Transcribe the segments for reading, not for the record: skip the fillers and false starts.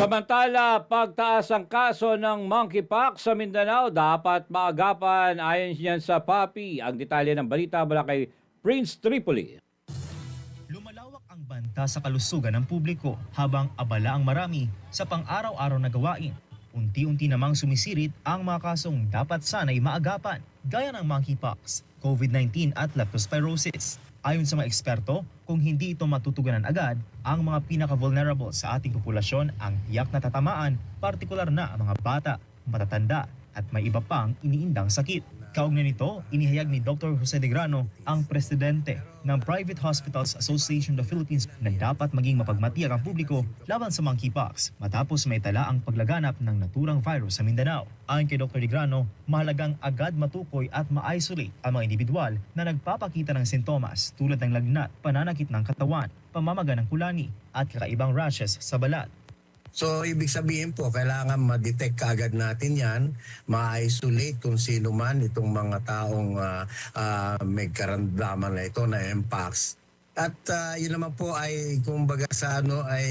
Samantala, pagtaas ang kaso ng monkeypox sa Mindanao dapat maagapan ayon yan sa PAPI. Ang detalye ng balita mula kay Prince Tripoli. Lumalawak ang banta sa kalusugan ng publiko habang abala ang marami sa pang-araw-araw na gawain. Unti-unti namang sumisirit ang mga kasong dapat sana'y maagapan, gaya ng monkeypox, COVID-19 at leptospirosis. Ayon sa mga eksperto, kung hindi ito matutugunan agad, ang mga pinaka-vulnerable sa ating populasyon ang tiyak na tatamaan, partikular na ang mga bata, matatanda at may iba pang iniindang sakit. Kaugnay nito, inihayag ni Dr. Jose de Grano, ang presidente ng Private Hospitals Association of the Philippines, na dapat maging mapagmatiyag ang publiko laban sa monkeypox matapos may tala ang paglaganap ng naturang virus sa Mindanao. Ayon kay Dr. de Grano, mahalagang agad matukoy at ma-isolate ang mga individual na nagpapakita ng sintomas tulad ng lagnat, pananakit ng katawan, pamamaga ng kulani at kakaibang rashes sa balat. So, ibig sabihin po, kailangan ma-detect kaagad natin yan, ma-isolate kung sino man itong mga taong may karamdaman na ito na mpox. At yun naman po ay, kumbaga sa ano, ay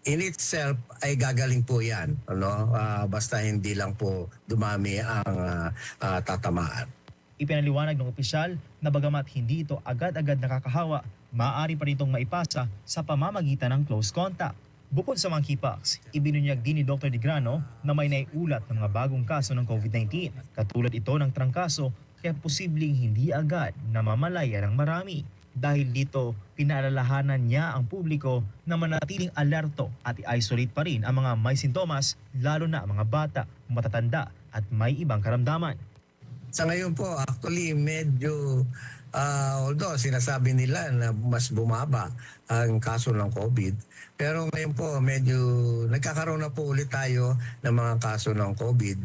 in itself ay gagaling po yan. Ano? Basta hindi lang po dumami ang tatamaan. Ipinaliwanag ng opisyal na bagamat hindi ito agad-agad nakakahawa, maaari pa ritong maipasa sa pamamagitan ng close contact. Bukod sa monkeypox, ibinunyag din ni Dr. de Grano na may naiulat ng mga bagong kaso ng COVID-19. Katulad ito ng trangkaso, kaya posibleng hindi agad namamalaya ng marami. Dahil dito, pinaalalahanan niya ang publiko na manatiling alerto at i-isolate pa rin ang mga may sintomas, lalo na ang mga bata, matatanda at may ibang karamdaman. Sa ngayon po, actually, medyo, although sinasabi nila na mas bumaba ang kaso ng COVID, pero ngayon po, medyo nagkakaroon na po ulit tayo ng mga kaso ng COVID.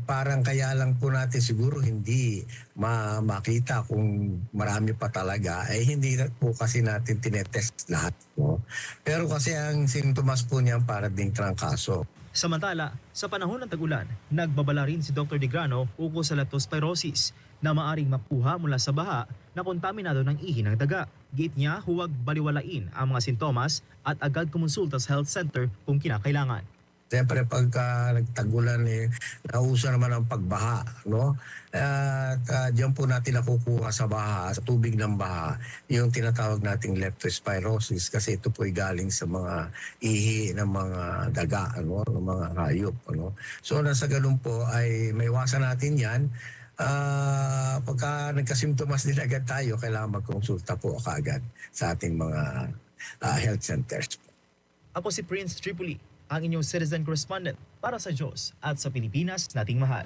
Parang kaya lang po natin siguro hindi makita kung marami pa talaga, ay hindi po kasi natin tinetest lahat po. Pero kasi ang sintomas po niyan para ding trangkaso. Samantala, sa panahon ng tag-ulan, nagbabala rin si Dr. de Grano ukol sa leptospirosis na maaring makuha mula sa baha na kontaminado ng ihi ng daga. Giit niya, huwag baliwalain ang mga sintomas at agad kumonsulta sa health center kung kinakailangan. Siyempre pagka nagtagulan nauso naman ang pagbaha, no? At diyan po natin nakukuha sa baha, sa tubig ng baha, yung tinatawag nating leptospirosis kasi ito po ay galing sa mga ihi ng mga daga, ano, ng mga hayop, ano. So nasa ganun po ay maiwasan natin 'yan. Pagka nagkasimptomas din agad tayo, kailangan magkonsulta po kaagad sa ating mga health centers. Ako si Prince Tripoli, ang inyong citizen correspondent para sa Diyos at sa Pilipinas nating mahal.